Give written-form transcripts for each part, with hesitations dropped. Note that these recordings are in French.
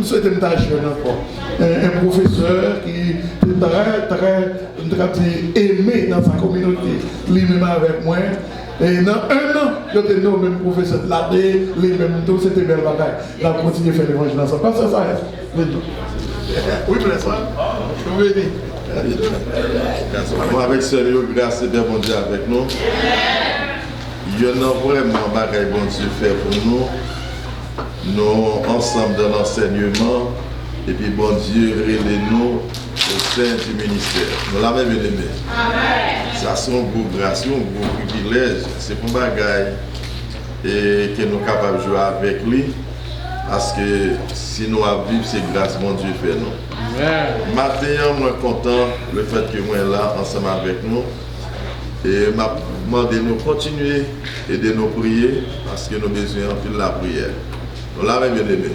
souhaiter une tâche jeune encore. Un professeur qui est très aimé dans sa communauté, lui-même avec moi. Et dans 1 an, je te nomme même professeur de l'année, lui-même tout, c'était belle bataille. Il a continué à faire l'évangile ensemble. Pas ça, ça reste. Oui, frère, je veux dire. Avec Seigneur, grâce et bien bon Dieu avec nous. Il y a vraiment bagaille bon Dieu fait pour nous. Nous ensemble dans l'enseignement. Et puis bon Dieu relève-nous au sein du ministère. Nous l'avons bien aimé. Ça c'est une grosse grâce, un gros privilège. C'est pour bagaille et que nous sommes capables de jouer avec lui. Parce que si nous avons vécu, c'est grâce mon Dieu fait nous. Matin, je suis content le fait que moi là ensemble avec nous. Et m'a demandé de nous continuer et de nous prier parce que nous avons besoin de la prière. Nous l'avons bien aimé.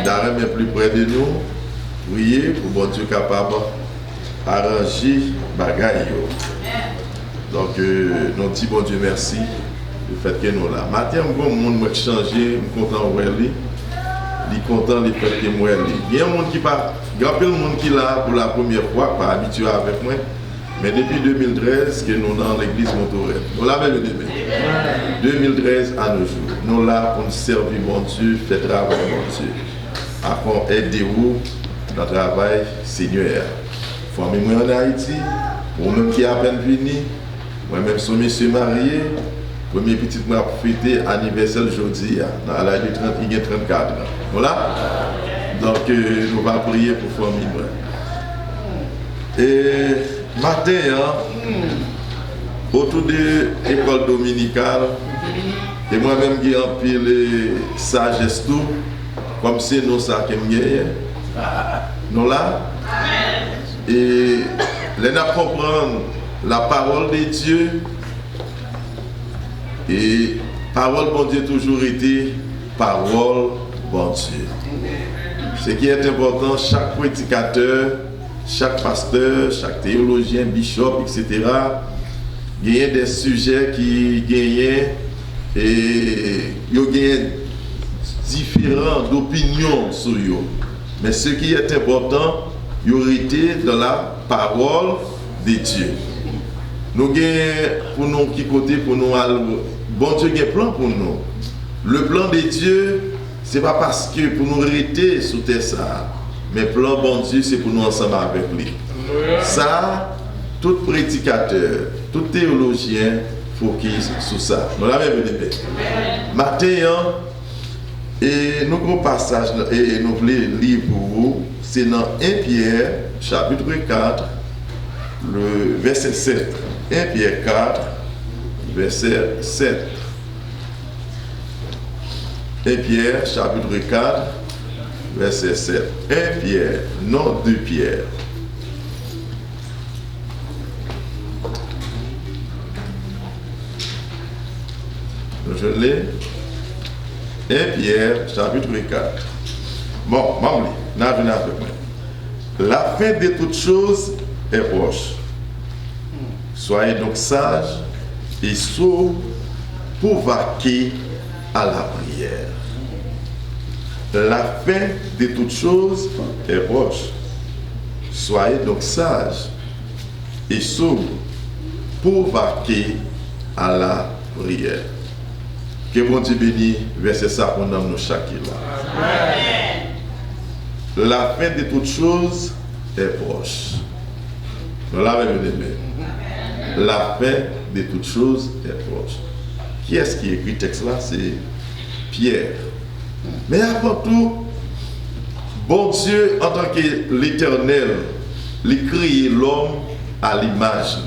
D'arrêter plus près de nous, prier pour bon Dieu capable d'arranger les bagailles. Donc, nous disons bon Dieu merci du fait que nous là. Matin, bon monde m'a changé, je suis content de voir lui. Je suis content du fait que moi lui. Il y a un monde qui pas, il y a plein de monde qui est là pour la première fois, pas habitué avec moi. Mais depuis 2013, que nous dans l'église Montorel, nous l'avons aimé. 2013 à nos jours, nous là pour nous servir mon Dieu, faire travail mon Dieu. Après aider-vous dans le travail Seigneur. Famille moi en Haïti, moi-même qui a à peine venu, moi-même suis monsieur marié, premier petit moi fêté anniversaire aujourd'hui, à l'âge de 34 ans. Voilà. Donc nous allons prier pour famille moi. Et matin, autour de l'école dominicale, et moi-même qui ai un pile sagesse tout, comme c'est nous ça qui me nous là, et les comprendre la parole de Dieu, et parole bon Dieu toujours été parole bon Dieu. Ce qui est important, chaque prédicateur, chaque pasteur, chaque théologien, bishop, etc., gagne des sujets qui gagnent et ils gagnent différentes opinions sur eux. Mais ce qui est important, ils ont été dans la parole de Dieu. Nous gagnons pour nous qui côté pour nous, bon Dieu a un plan pour nous. Le plan de Dieu, ce n'est pas parce que pour nous rester sous terre ça. Mais plan bon Dieu, c'est pour nous ensemble avec lui. Ça, tout prédicateur, tout théologien focus sur ça. Nous l'avons vu. Matin, et nous avons un passage, et nous voulons lire pour vous, c'est dans 1 Pierre, chapitre 4, le verset 7. 1 Pierre 4, verset 7. 1 Pierre, chapitre 4, verset 7. 1 Pierre, non 2 Pierre. Je l'ai. 1 Pierre, chapitre 4. Bon, maman, n'a venu avec moi. La fin de toutes choses est proche. Soyez donc sages et sourds pour vaquer à la prière. La fin de toutes choses est proche. Soyez donc sages et sourds pour vaquer à la prière. Que bon Dieu bénisse, verset ça pour nous chacun là. La fin de toutes choses est proche. Nous l'avons aimé. La fin de toutes choses est proche. Qui est-ce qui écrit le texte là? C'est Pierre. Mais avant tout, bon Dieu, en tant que l'Éternel, il crée l'homme à l'image.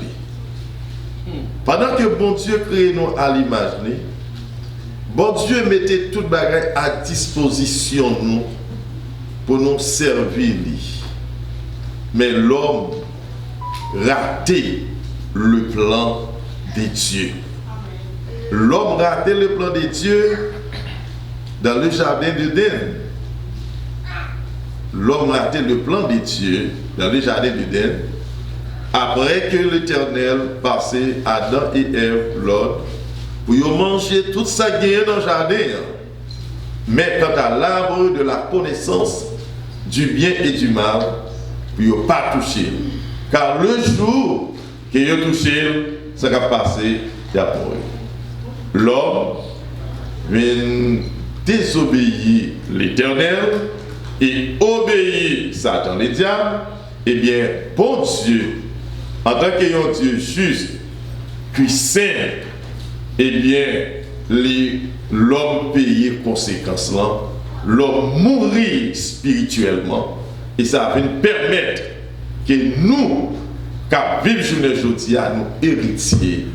Pendant que bon Dieu crée nous à l'image, bon Dieu mettait toute bagaille à disposition nous pour nous servir. Mais l'homme ratait le plan de Dieu. L'homme ratait le plan de Dieu dans le jardin d'Éden. L'homme ratait le plan de Dieu dans le jardin d'Éden après que l'Éternel passait Adam et Ève l'ordre pour manger tout ça qui est dans le jardin. Mais quant à l'arbre de la connaissance du bien et du mal, pour ne pas toucher. Car le jour que vous touché, ça va passer, il y a pour eux. L'homme vient désobéir l'Éternel et obéir Satan les diables. Eh bien, bon Dieu, en tant qu'ayant Dieu juste, puis saint, eh bien, l'homme paye conséquences là, l'homme mourit spirituellement, et ça va nous permettre que nous, qui vivons journée aujourd'hui,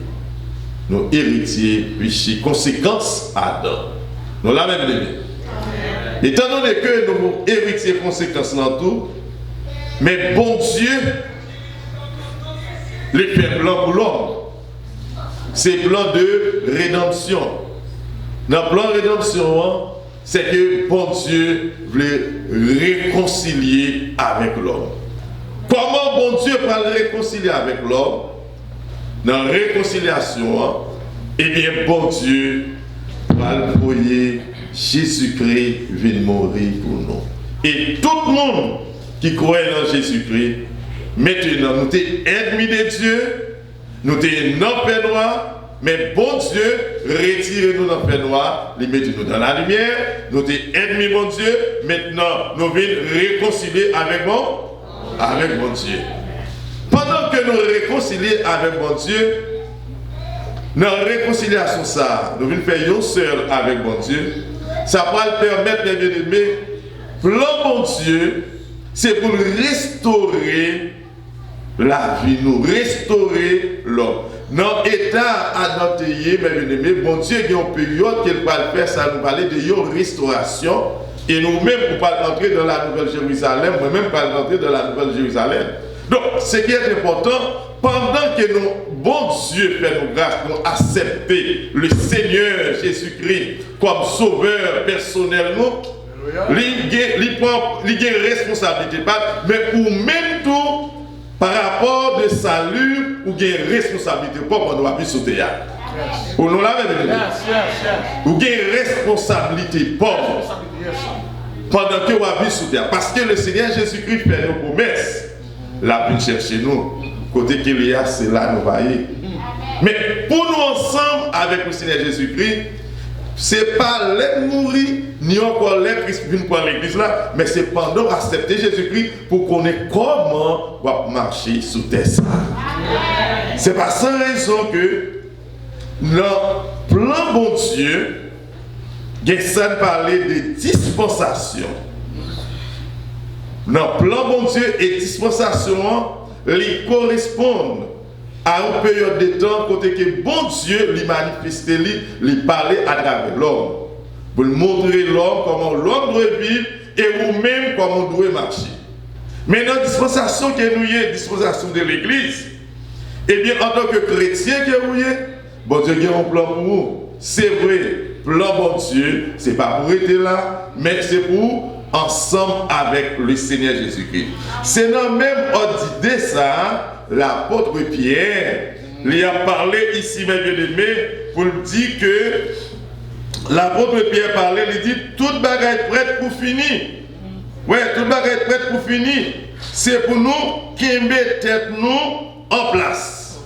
nous héritiers, puis conséquences à Adam. Nous la même aimé. Étant donné que nous héritiers conséquences dans tout, mais bon Dieu, le fait plan pour l'homme, c'est plan de rédemption. Dans le plan de rédemption, c'est que bon Dieu veut réconcilier avec l'homme. Comment bon Dieu va le réconcilier avec l'homme? Dans la réconciliation, eh bien bon Dieu va envoyer Jésus-Christ venir mourir pour nous. Et tout le monde qui croit dans Jésus-Christ, maintenant nous sommes ennemis de Dieu, nous sommes dans le paix noir, mais bon Dieu, retirez-nous dans le paix noir, les mettez-nous dans la lumière, nous sommes ennemis bon Dieu, maintenant nous venons réconcilier avec bon Dieu. Pendant que nous réconcilions avec bon Dieu, dans la réconciliation, ça, nous venons faire un seul avec bon Dieu, ça va le permettre, mes bien-aimés, plan bon Dieu, c'est pour restaurer la vie, nous restaurer l'homme. Dans l'état adopté, mes bien-aimés, bon Dieu, il y a une période qu'il va faire, ça nous parler de une restauration. Et nous-mêmes, pour pas rentrer dans la Nouvelle Jérusalem, moi-même, pas rentrer dans la Nouvelle Jérusalem. Donc, ce qui est important, pendant que nous, bon Dieu fait nos grâces, nous accepter le Seigneur Jésus-Christ comme sauveur personnel, il prend une responsabilité, mais pour même tout, par rapport de salut, ou une responsabilité, pas quand nous avons sauté. Ou nous l'avons ou une responsabilité, pas pendant que nous avons sauté. Parce que le Seigneur Jésus-Christ fait nos promesses. La vie chercher nous, côté qu'il y a, c'est là nous voyons. Mais pour nous ensemble avec le Seigneur Jésus-Christ, c'est pas les mourir, ni encore les Christ viennent pour l'église là, mais c'est pendant accepter Jésus-Christ pour qu'on ait comment on va marcher sous terre. C'est pas sans raison que dans le plan bon Dieu, il y a parler de dispensation. Dans le plan bon Dieu et dispensation, ils correspondent à une période de temps côté que bon Dieu lui manifestait, lui parlait à travers l'homme. Pour montrer l'homme comment l'homme doit vivre et nous-mêmes comment on doit marcher. Mais dans la dispensation que nous y dispensation de l'Église, eh bien en tant que chrétien que vous y bon Dieu a un plan pour vous. C'est vrai, plan bon Dieu, c'est pas pour être là, mais c'est pour ensemble avec le Seigneur Jésus-Christ. C'est dans le même ordre d'idée ça, l'apôtre Pierre lui a parlé ici, mes bien-aimés, pour dire que l'apôtre Pierre parlait, il dit toute bagarre est prête pour finir. Ouais, toute bagarre est prête pour finir. C'est pour nous qui mettons tête nous en place.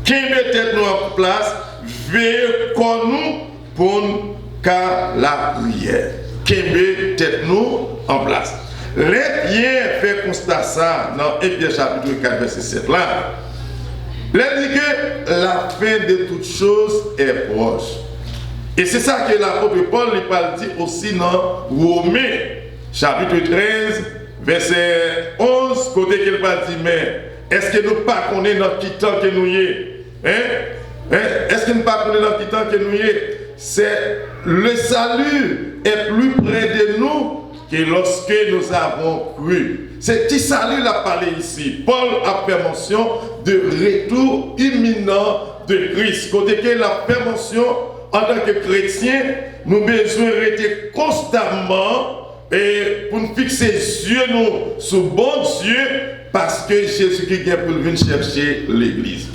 Qui mettons tête nous en place, veillez comme nous pour la prière. Qui met tête nous en place. Les Pierre fait constat ça dans Éphésiens chapitre 4 verset 7 là. Il dit que la fin de toutes choses est proche. Et c'est ça que l'apôtre Paul lui parle dit aussi dans Romains chapitre 13 verset 11 côté qu'il parle dit mais est-ce que nous pas connaissons notre petit temps que nous y est? Est-ce que nous pas connaissons notre petit temps que nous y est? C'est le salut est plus près de nous que lorsque nous avons cru. C'est petit salut l'a parlé ici. Paul a fait mention de retour imminent de Christ. Côté qu'il a fait mention en tant que chrétien, nous besoin rester constamment et pour nous fixer les yeux nous sur bon Dieu parce que Jésus-Christ vient pour venir chercher l'église.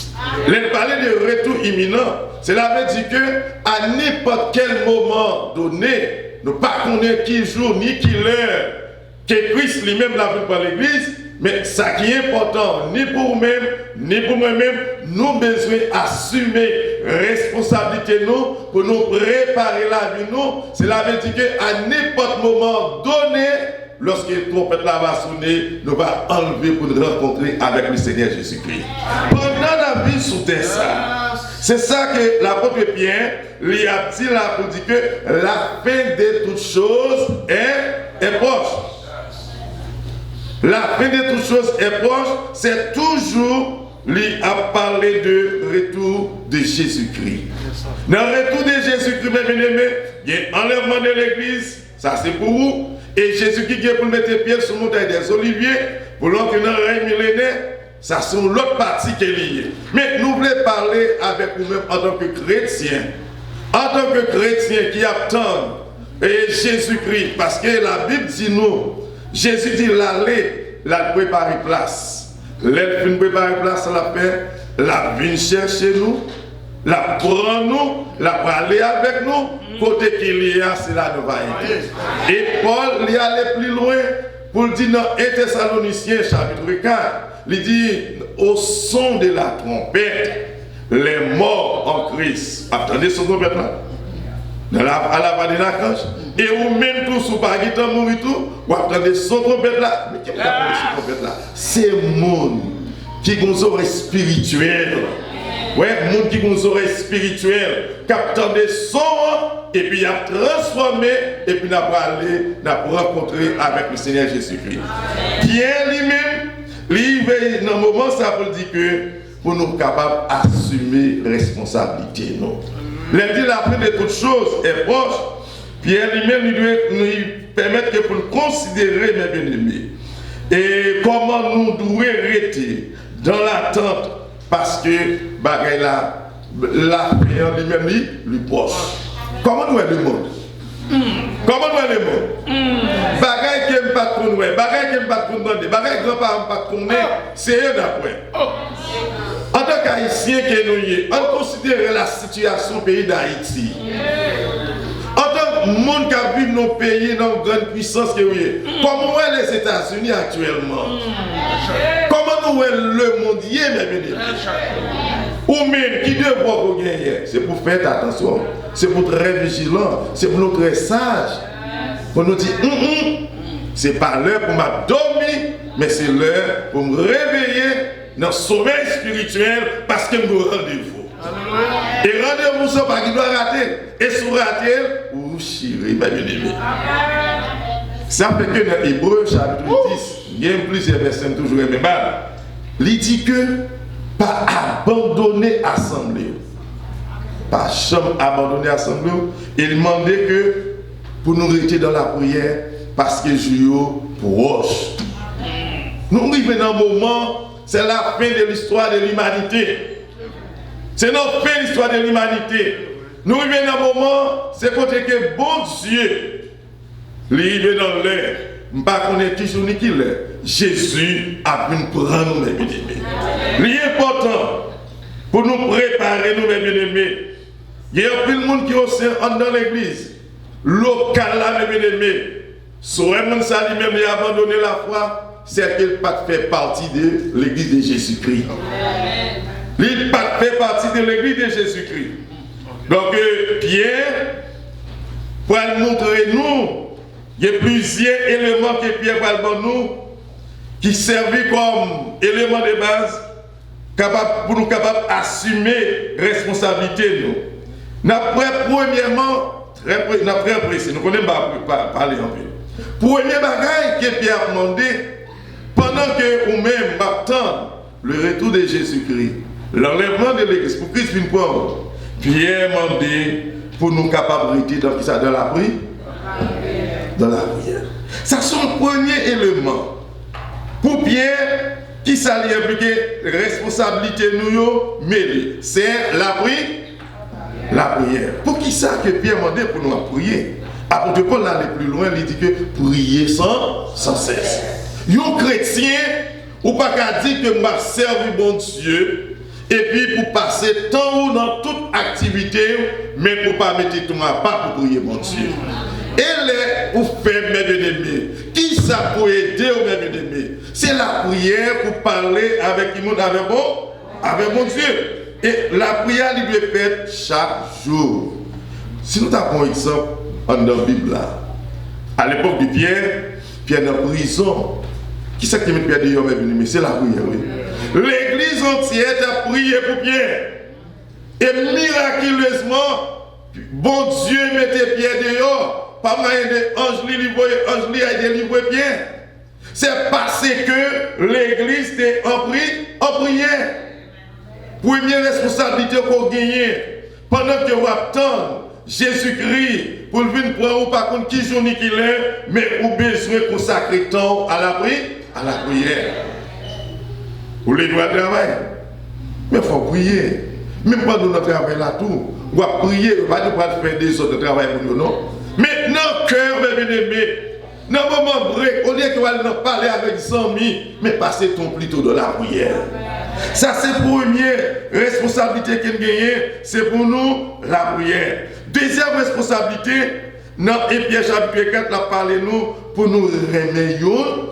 Il parlait de retour imminent. Cela veut dire que à n'importe quel moment donné, nous ne connaissons pas qui jour ni qui l'heure, que Christ lui-même l'a vu par l'Église, mais ça qui est important, ni pour vous-même, ni pour moi-même, nous avons besoin d'assumer responsabilité nous pour nous préparer la vie nous. Cela veut dire qu'à n'importe moment donné, lorsque le trompette là va sonner, nous allons enlever pour nous rencontrer avec le Seigneur Jésus-Christ. Pendant la vie sous terre, ça. C'est ça que l'apôtre Pierre lui a dit là pour dire que la fin de toutes choses est proche. La fin de toutes choses est proche, c'est toujours lui a parlé de retour de Jésus-Christ. Dans le retour de Jésus-Christ, mes bien-aimés, il y a enlèvement de l'église, ça c'est pour vous. Et Jésus-Christ qui est pour mettre pied sur la montagne des Oliviers, pour l'entrer dans le règne millénaire, ça c'est l'autre partie qui est liée. Mais nous voulons parler avec vous-même en tant que chrétiens. En tant que chrétiens qui attendent Jésus-Christ, parce que la Bible dit nous, Jésus dit l'aller, la préparer place. L'aile préparer place, la fait, la vient chercher nous, la prend nous, la aller avec nous, côté qu'il y a, c'est là nous va aider. Et Paul, il allait plus loin pour dire dans 1 Thessaloniciens chapitre 4, il dit au son de la trompette, les morts en Christ. Attendez ce trompette là. À la vallée de l'archange, et vous même tous sous par guitare mourir tout, vous attendez son trompette là. Mais qui a ce trompette là? C'est le monde qui a une oreille spirituelle. Ouais, le monde qui a une oreille spirituelle, qui attendait son, et puis il a transformé, et puis il a parlé, il a rencontré avec le Seigneur Jésus-Christ. Pierre lui-même, lui, dans un moment, ça veut dire que pour nous capables d'assumer responsabilité. Non? Lundi, la fin de toutes choses est proche. Pierre lui-même nous permettre que pour nous considérer, mes bien-aimés, et comment nous devons rester dans l'attente, parce que bagaille la fin lui-même lui proche. Comment nous est le monde? Comment nous est le monde? Bagaille qui n'aime pas tourner, bagaille qui n'aime pas tourner, bagaille qui n'aime pas tourner, c'est eux d'après. En tant qu'Haïtiens que nous y on considère la situation du pays d'Haïti. En tant que monde qui vit dans nos pays, dans une grande puissance que nous y comment est les États-Unis actuellement? Comment nous est le monde y est, mes bien-aimés? Ou même qui devrait vous gagner? C'est pour faire attention, c'est pour être très vigilant, c'est pour nous très sages. Pour nous dire, c'est pas l'heure pour m'abdormir, mais c'est l'heure pour me réveiller dans le sommeil spirituel parce que nous rendez-vous. Et rendez-vous, ça pas qu'il doit rater. Et si vous ratez, vous chirez, mes bien-aimés. Ça fait que dans Hébreu chapitre 10, il y a plusieurs personnes toujours aimables. Il dit que pas abandonner l'assemblée. Pas jamais abandonner l'assemblée. Il demandait que pour nous rester dans la prière parce que je proche. Nous arrivons dans un moment. C'est la fin de l'histoire de l'humanité. C'est notre fin de l'histoire de l'humanité. Nous vivons dans un moment, c'est côté que bon Dieu, il est dans l'air. Je ne sais pas qu'on est toujours ni qui l'est. Jésus a pu nous prendre, mes bien-aimés. C'est important pour nous préparer, nous, mes bien-aimés. Il y a plus de monde qui est aussi dans l'église. Local là, mes bien-aimés. Soit un monde ça lui-même, il a abandonné la foi. C'est qu'il pas fait partie de l'église de Jésus-Christ. Il pas fait partie de l'église de Jésus-Christ. Donc Pierre, pour nous montrer nous, il y a plusieurs éléments que Pierre va nous, qui servent comme éléments de base, pour nous capables d'assumer responsabilité nous. Premièrement, très précis, nous ne connaissons pas parler en plus. Premier bagage que Pierre a demandé, pendant que vous-même m'attendez le retour de Jésus-Christ, l'enlèvement de l'église, pour Christ vienne prendre, Pierre m'a demandé pour nous capables de dans la prière. Dans la prière. Ça c'est le premier élément. Pour Pierre, qui s'allait impliquer responsabilité nous mêlée, c'est la prière. La prière. Pour qui ça que Pierre m'a demandé pour nous prier? Apôtre Paul aller plus loin, il dit que prier sans cesse. Un chrétien, ou pas qu'à dire que m'a servi bon Dieu, et puis pour passer temps dans toute activité, mais pour pas mettre tout ma part pour prier bon Dieu. Et les pour faire mes bien-aimés, qui ça pour aider au même aimé. C'est la prière pour parler avec le monde, avec mon Dieu. Et la prière, il doit être faite chaque jour. Si nous avons un exemple dans la Bible, là, à l'époque de Pierre est en prison. Qui c'est qui met Pierre dehors, mes bien-aimés? C'est la prière, oui. L'église entière a prié pour Pierre. Et miraculeusement, bon Dieu mettait Pierre dehors. Pas moyen d'ange a délivré Pierre. C'est parce que l'église était en prière. Première responsabilité qu'on gagne pendant que vous attendez Jésus-Christ pour venir prendre ou par contre qui journée qu'il est, mais vous besoin de consacrer temps à la prière. Vous les doigts de travail. Mais il faut prier. Même pendant notre travail là tout, on va prier, on va pas faire des autres travail pour nous, non. Mais dans le cœur, mes bien-aimés, dans le moment break, au lieu que vous parler avec 100 000, mais passez ton plutôt de la prière. Ça, c'est la première responsabilité qu'il gagne, c'est pour nous la prière. Deuxième responsabilité, dans Éphésiens chapitre 4, la parlé nous pour nous remettre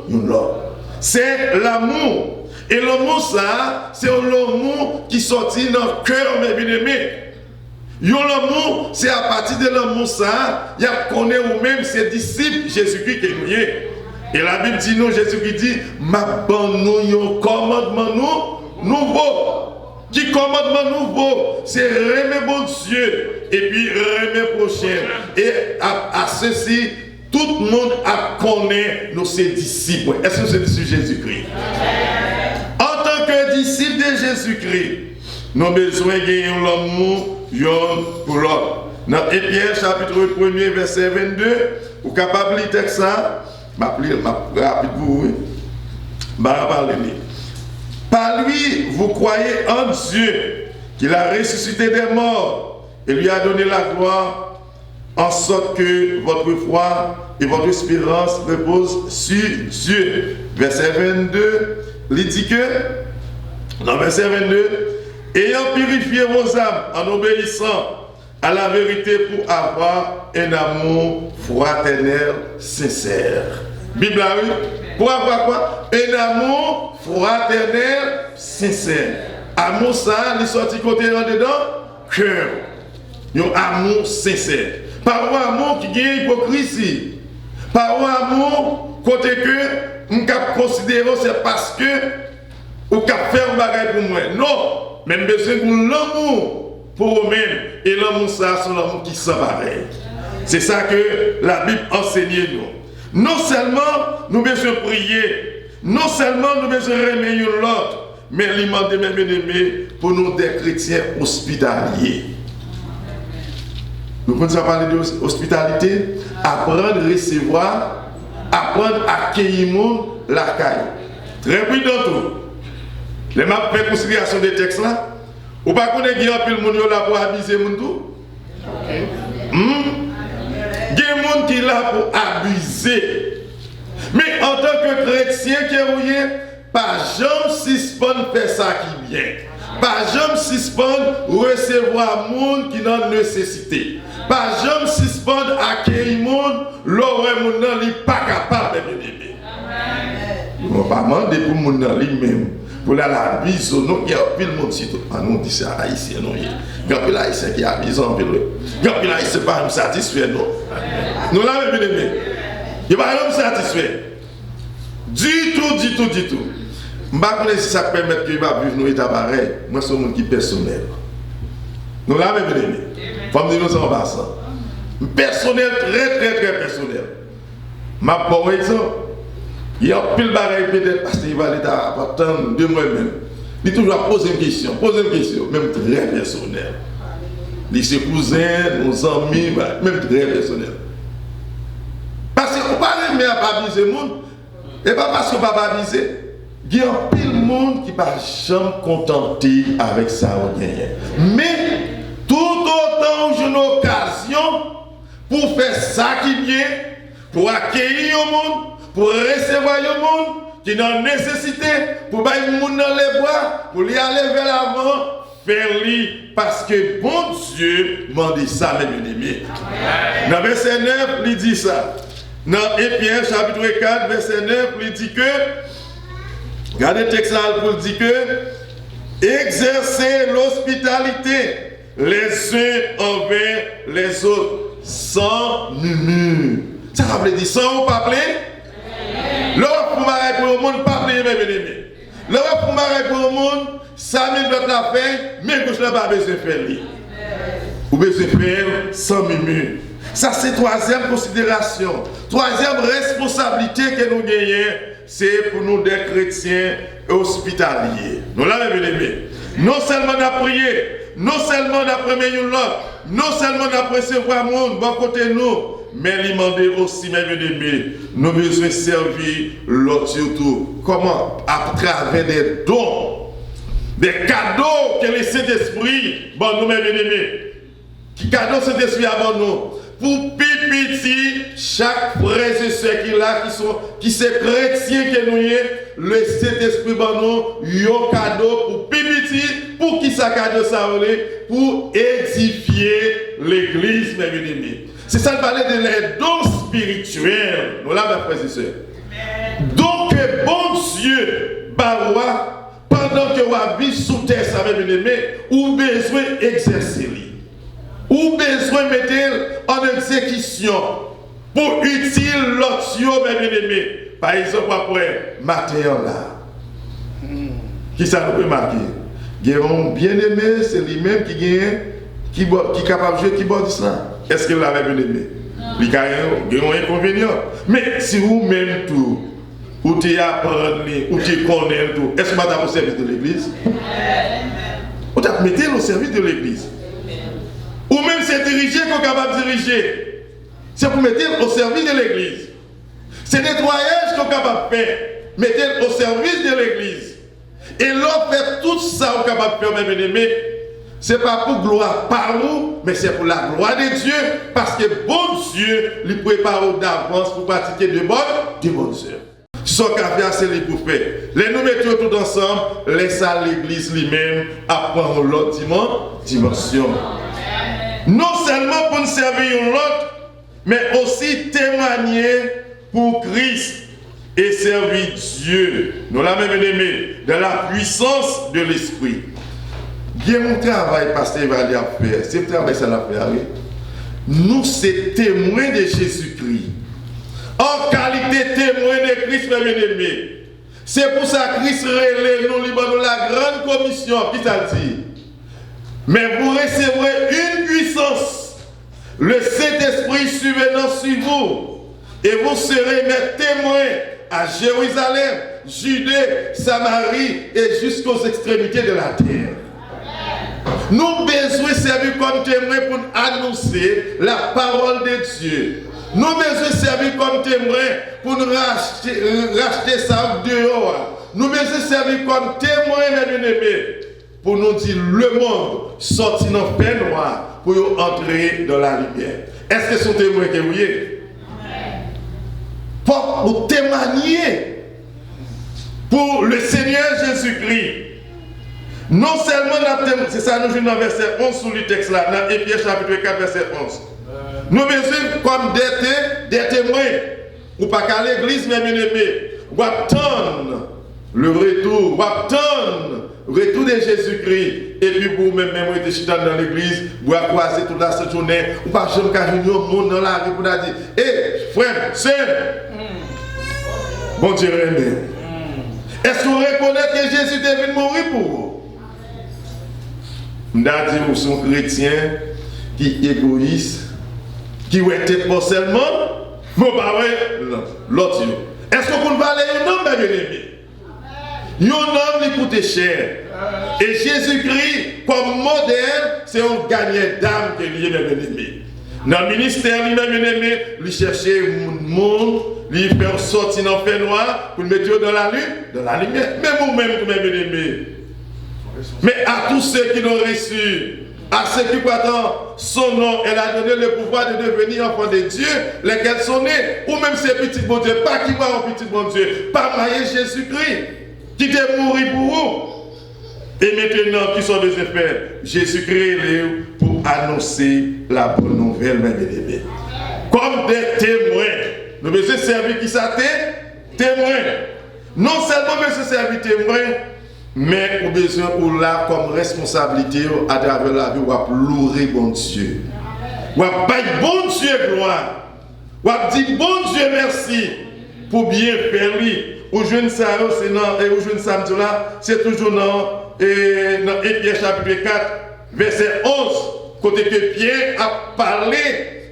l'autre. C'est l'amour. Et l'amour, ça, c'est l'amour qui sortit dans le cœur, mes bien-aimés. L'amour, c'est à partir de l'amour, ça, il y a connaît ou même ses disciples, Jésus-Christ qui est nous. Et la Bible dit nous, Jésus-Christ dit, ma bonne nous, commandement nouveau. Qui commandement nouveau, c'est aimer bon Dieu et puis aimer prochain. Et à ceci, tout le monde connaît nos ses disciples. Est-ce que c'est disciples de Jésus-Christ? En tant que disciples de Jésus-Christ, nous avons besoin de gagner l'amour pour l'autre. Dans Éphésiens chapitre 1er, verset 22, vous êtes capable de lire le texte ça? Je vais lire rapide pour vous. Je vais parler. Par lui, vous croyez en Dieu, qu'il a ressuscité des morts et lui a donné la gloire, en sorte que votre foi et votre espérance reposent sur Dieu. Verset 22, il dit que, dans verset 22, ayant purifié vos âmes en obéissant à la vérité pour avoir un amour fraternel sincère. Bible là, oui. Pour avoir quoi? Un amour fraternel sincère. Amour ça, il sorti côté en dedans, cœur. Un amour sincère. Pas un amour qui gagne hypocrisie. Pas un amour côté que on cap considérer c'est parce que on cap faire un bagage pour moi. Non, même besoin pour l'amour pour eux-mêmes. Et l'amour ça, c'est l'amour qui s'en pareil. C'est ça que la Bible enseigne nous. Non seulement nous devons prier, non seulement nous devons remettre l'autre, mais l'immense mes bien-aimés pour nous des chrétiens hospitaliers. Nous pouvons parler d'hospitalité, apprendre à recevoir, apprendre à accueillir le monde, la caille. Très prudent tout. Les maps de considération des textes là, ou pas qu'on ait un peu le monde là pour abuser le monde tout. Il y a des gens qui sont là pour abuser. Mais en tant que chrétien qui est pas jamais suspendre faire ça qui vient. Pas jamais suspendre recevoir le monde qui n'a nécessité. Pas jamais suspendre accueillir le monde, l'autre monde n'est pas capable de m'aider. On ne va pas demander pour le monde lui-même. Pour la bise, il y a plus de monde qui nous dit ça haïtien. Il y a plus d'haïtien qui a bise en ville. Il y a plus d'haïtien qui pas satisfait. Nous l'avons bien aimé. Il n'y a pas de satisfait. Du tout. Je ne sais pas si ça permet que va vivre nos états pareils. Moi, c'est un monde qui est personnel. Nous l'avons bien aimé. Comme nous nous en passant. Personnel, très personnel. Ma pour exemple. Il y a pile de bagaille peut-être parce qu'il va attendre de moi-même. Il toujours poser une question, même très personnelle. Les ses cousins, nos amis, même très personnel. Parce qu'on ne peut pas aimer à babiser le monde, et pas parce qu'on ne peut pas babiser. Il y a pile de monde qui ne va jamais contenter avec ça. Mais tout autant j'ai une occasion pour faire ça qui vient, pour accueillir le monde, pour recevoir le monde qui n'a nécessité, pour mettre le monde dans les bois, pour lui aller vers l'avant, faire-lui, parce que bon Dieu m'a dit ça, mes bien-aimés. Dans verset 9, il dit ça. Dans Éphésiens chapitre 4, verset 9, il dit que, regardez le texte là, pour dire que, exercez l'hospitalité les uns envers les autres, sans murmure. Ça veut dire sans ou pas plaît? L'Europe pour m'arrêter pour le monde, pas plaît, mes bien-aimés. L'Europe pour m'arrêter pour le monde, 5000 dollars la fait, mais que je n'ai pas besoin de faire. Ou besoin de faire sans murmure. Ça, c'est troisième considération. Troisième responsabilité que nous gagnons, c'est pour nous des chrétiens hospitaliers. Nous l'avons bien aimé. Non seulement d'apprendre, non seulement d'apprendre l'autre, non seulement d'apprécier le monde, bon côté nous, mais lui demander aussi, mes bien-aimés, nous avons besoin de servir l'autre surtout. Comment? À travers des dons, des cadeaux que le Saint-Esprit, bon, nous, mes bien-aimés, qui cadeau Saint-Esprit avant nous, pour pipiti chaque frère et soeur qui sont chrétiens que nous y le Saint-Esprit bon nous un cadeau pour pipiti pour qui ça cadeau ça pour édifier l'église mes bien-aimés. C'est ça le parler de les dons spirituels. Nous là mes frères et sœurs. Donc bon Dieu baroua pendant que vous vivez sous terre ça mes bien-aimés ou besoin exercer ou besoin de mettre en exécution pour utile l'autre, mes bien-aimés. Par exemple, après, Matthieu là. Qui ça nous peut marquer? Guéron bien-aimé, c'est lui-même qui est capable de jouer qui bord ça. Est-ce qu'il l'avait bien-aimé? Il a un inconvénient. Mais si vous-même tout, ou tu apprenez, ou tu connais tout, est-ce que vous êtes au service de l'église? Vous êtes mettez au service de l'église. Ou même c'est diriger qu'on est capable de diriger. C'est pour mettre au service de l'église. C'est nettoyage qu'on est capable de faire. Mettez au service de l'église. Et l'on fait tout ça qu'on est capable de faire, mes bien-aimés. Ce n'est pas pour gloire par nous, mais c'est pour la gloire de Dieu. Parce que bon Dieu lui prépare d'avance pour pratiquer de bonnes œuvres. Son café, c'est les pour faire. Les nous mettons tout ensemble, laissez l'église lui-même apprendre l'autre dimension. Non seulement pour nous servir l'autre, mais aussi témoigner pour Christ et servir Dieu. Nous l'avons même aimé de la puissance de l'esprit. Bien mon travail, pasteur Evali a fait, c'est le travail ça l'a fait. Nous, c'est témoins de Jésus-Christ. En qualité témoin de Christ, mes bien-aimés. C'est pour ça que Christ relève nous libérons la grande commission. Qui t'a dit? Mais vous recevrez une puissance, le Saint-Esprit survenant sur vous, et vous serez mes témoins à Jérusalem, Judée, Samarie et jusqu'aux extrémités de la terre. Nous avons besoin de servir comme témoins pour annoncer la parole de Dieu. Nous avons besoin de servir comme témoins pour nous racheter ça dehors. Nous avons besoin de servir comme témoins, mes bien-aimés, pour nous dire le monde sorti dans le pain noir pour entrer dans la lumière. Est-ce que sont témoins que vous êtes? Pour témoigner pour le Seigneur Jésus-Christ. Non seulement, c'est ça nous jouons dans verset 11 sous le texte là, dans Éphésiens chapitre 4, verset 11. Nous besoin comme des témoins, ou pas qu'à l'église, mes bien-aimés, ou attendre le retour, ou attendre le retour de Jésus-Christ, et puis pour même être dans l'église, vous avez croisé toute la journée, ou pas jamais qu'à venir au monde dans la rue pour dire, hé, frère, sœur, bon Dieu aimé. Est-ce que vous reconnaissez que Jésus est venu mourir pour vous? Nous avons dit que vous êtes chrétiens qui sont égoïstes, qui ont pas seulement, mais pas l'autre. Est-ce que vous parlez d'un homme, mes bien-aimés? Un homme qui coûte cher. Et Jésus-Christ, comme modèle, c'est un gagnant d'âme que lui est, mes bien-aimés. Dans le ministère, lui, mes bien-aimés, lui chercher le monde, lui faire sortir dans le fait noir pour le mettre dans la lumière. Même vous-même, mes bien-aimés. Mais à tous ceux qui l'ont reçu, à ceux qui croient en son nom, elle a donné le pouvoir de devenir enfants de Dieu, lesquels sont nés, ou même ces petits bon Dieu, pas qui voient un petit bon Dieu, pas marié Jésus-Christ, qui est mort pour vous. Et maintenant, qui sont des effets, Jésus-Christ est là pour annoncer la bonne nouvelle, mes bien-aimés. Comme des témoins, nous besoin servir qui ça témoin. Non seulement besoin servir témoin, mais nous besoin pour là comme responsabilité à travers la vie, ou à louer bon Dieu. Ou à bailler bon Dieu gloire. Ou à dire bon Dieu merci pour bien faire lui. Au jeune Sarah, c'est dans et au jeune samedi là, c'est toujours dans Pierre chapitre 4, verset 11, côté que Pierre a parlé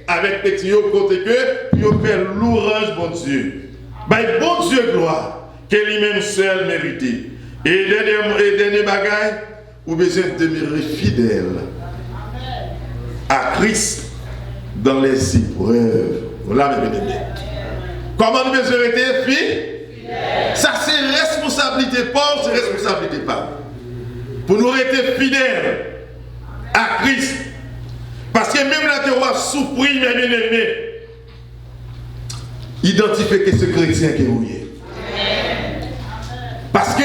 avec petit côté que il fait louange bon Dieu. Bailler bon Dieu gloire que lui-même seul mérité. Et dernier bagaille, vous besoin de demeurer fidèle à Christ dans les épreuves. Voilà, mes bien-aimés. Comment nous besoin être fidèles? Ça, c'est responsabilité, pas, c'est responsabilité, pas. Pour nous rester fidèles à Christ. Parce que même là, tu vas souffrir, mes bien-aimés. Identifiez que ce chrétien qui est rouillé. Parce que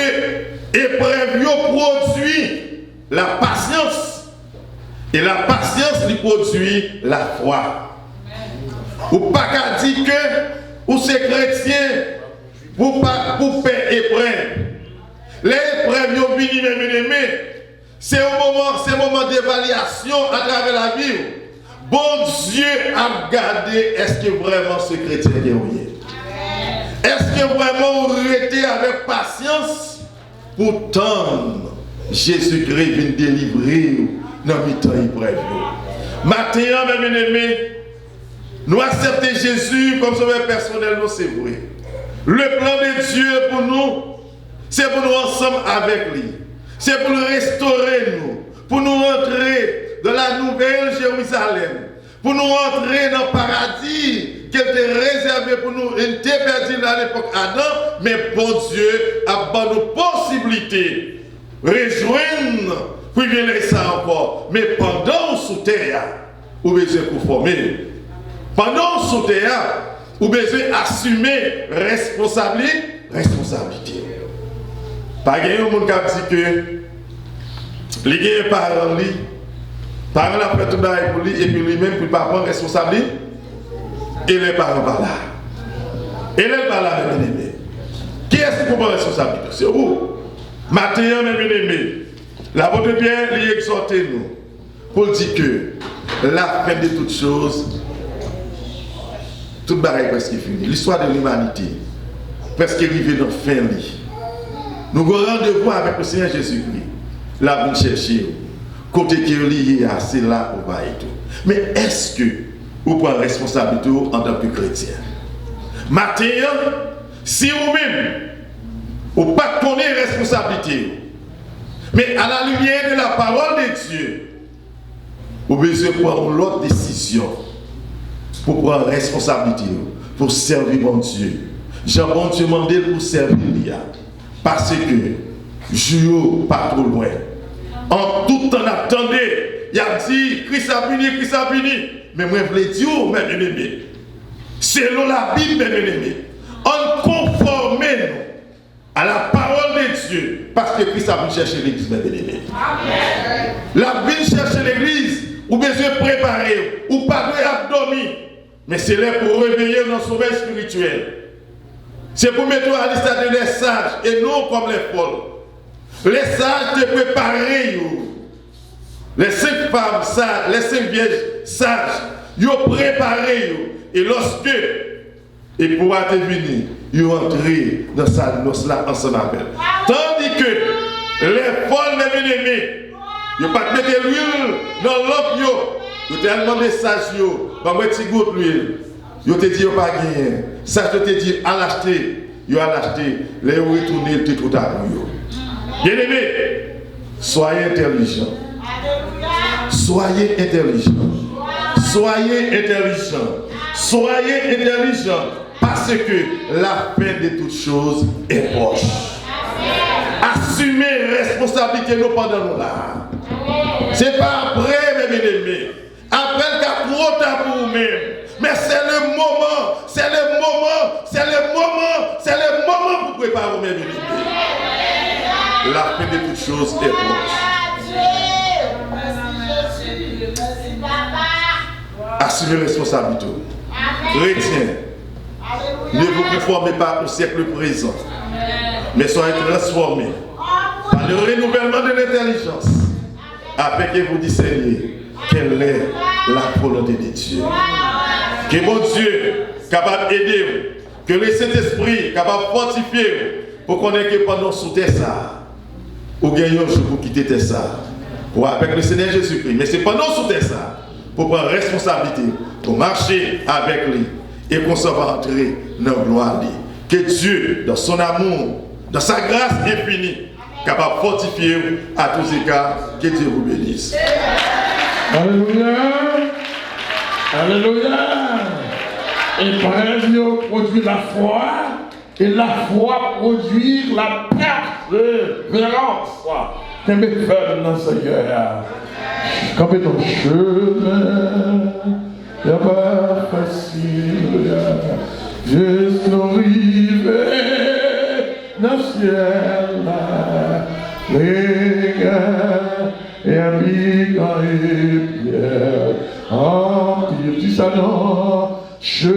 l'épreuve produit la patience. Et la patience lui produit la foi. Ou pas qu'à dire que ou c'est chrétien pour faire épreuve. Les épreuves viennent, mes bien-aimés. C'est un moment d'évaluation à travers la vie. Bon Dieu a regardé, est-ce que vraiment ce chrétien est rouillé? Est-ce que vraiment vous restez avec patience pour tendre Jésus-Christ vient délivrer dans le temps épreuve? Maintenant, mes bien-aimés, nous acceptons Jésus comme sauveur personnel, c'est vrai. Le plan de Dieu pour nous, c'est pour nous ensemble avec lui. C'est pour nous restaurer nous, pour nous rentrer dans la nouvelle Jérusalem, pour nous rentrer dans le paradis qui était réservé pour nous. Il était perdu à l'époque Adam, mais bon Dieu a donné nos possibilités. Rejoindre, puis bien ça encore. Mais pendant sous terre, vous besoin pour former. Pendant sous terre, vous besoin assumer responsabilité. Pas gagner au monde qui dit que les gars parents lui, parents la fait tout bail pour lui et puis lui-même pour pas prendre responsabilité. Et les parents pas là. Et les parents là, mes bien-aimés. Qui est-ce qui prend responsabilité? C'est vous. Maintenant, mes bien-aimés, l'apôtre Pierre lui exhorte nous pour dire que la fin de toutes choses, toute bagaille presque finie. L'histoire de l'humanité presque arrivée dans fin lit. Nous avons rendez-vous avec le Seigneur Jésus-Christ. Là, vous cherchez. Côté qui est lié à c'est là où va et tout. Mais est-ce que vous prenez responsabilité en tant que chrétien? Maintenant, si vous-même, vous pas connaissez responsabilité, mais à la lumière de la parole de Dieu, vous devez prendre l'autre décision pour prendre responsabilité, pour servir mon Dieu. Jean bon Dieu demandé pour servir l'IA. Parce que je pas trop loin. En tout temps, attendez, il a dit, Christ a fini. Mais moi, je voulais dire, mes bien-aimés, selon la Bible, mes bien-aimés, on conforme à la parole de Dieu, parce que Christ a venu chercher l'église, mes bien-aimés. La vie chercher l'église, ou besoin préparer, ou pas de dormir, mais c'est là pour réveiller nos sommeil spirituel. C'est pour mettre à l'istade des sages et non comme les folles. Les sages te préparent. Les 5 femmes sages, les 5 vierges sages, ils ont préparé. Et lorsque ils pourront venir, ils ont entré dans sa noce là ensemble avec elle. Tandis que les folles, mes bien-aimés, ils n'ont pas mettre l'huile dans l'eau. Ils ont demandé sages, ils ont mis une goutte d'huile. Ils te dit, ils n'ont pas gagné. Ça, je te dis, à l'acheter. Ils ont acheté. Les ont retourné, ils ont tout à l'heure. Bien-aimés, soyez intelligents. Soyez intelligents. Soyez intelligents. Soyez intelligents. Parce que la fin de toutes choses est proche. Assumez responsabilité nous pendant nous là. C'est pas après, mes bien-aimés. Après le cas trop tard pour vous-même. Mais c'est le moment, pour préparer mes bien-aimés. La fin de toutes choses est proche. Assumez responsabilité. Chrétien, Ne vous conformez pas au siècle présent, mais soyez transformés par le renouvellement de l'intelligence, afin que vous discerniez quelle est la volonté de Dieu. Que mon Dieu capable d'aider vous, que le Saint-Esprit capable de fortifier vous, pour qu'on ait que pendant sous terre ça, ou gagnons un jour pour quitter terre ça, pour avec le Seigneur Jésus-Christ. Mais c'est pendant sous terre ça, pour prendre responsabilité, pour marcher avec lui, et qu'on s'en va entrer dans la gloire. Que Dieu, dans son amour, dans sa grâce infinie, capable de fortifier vous à tous égards. Que Dieu vous bénisse. Alléluia. Alléluia. Et frère, produit la foi. Et la foi produit la persévérance. Que me fait dans le Seigneur. Quand on chemin, il n'y a pas facile. Juste nous arriver dans le ciel. Les gars et amis et pierre. En pire, dis ça non. Je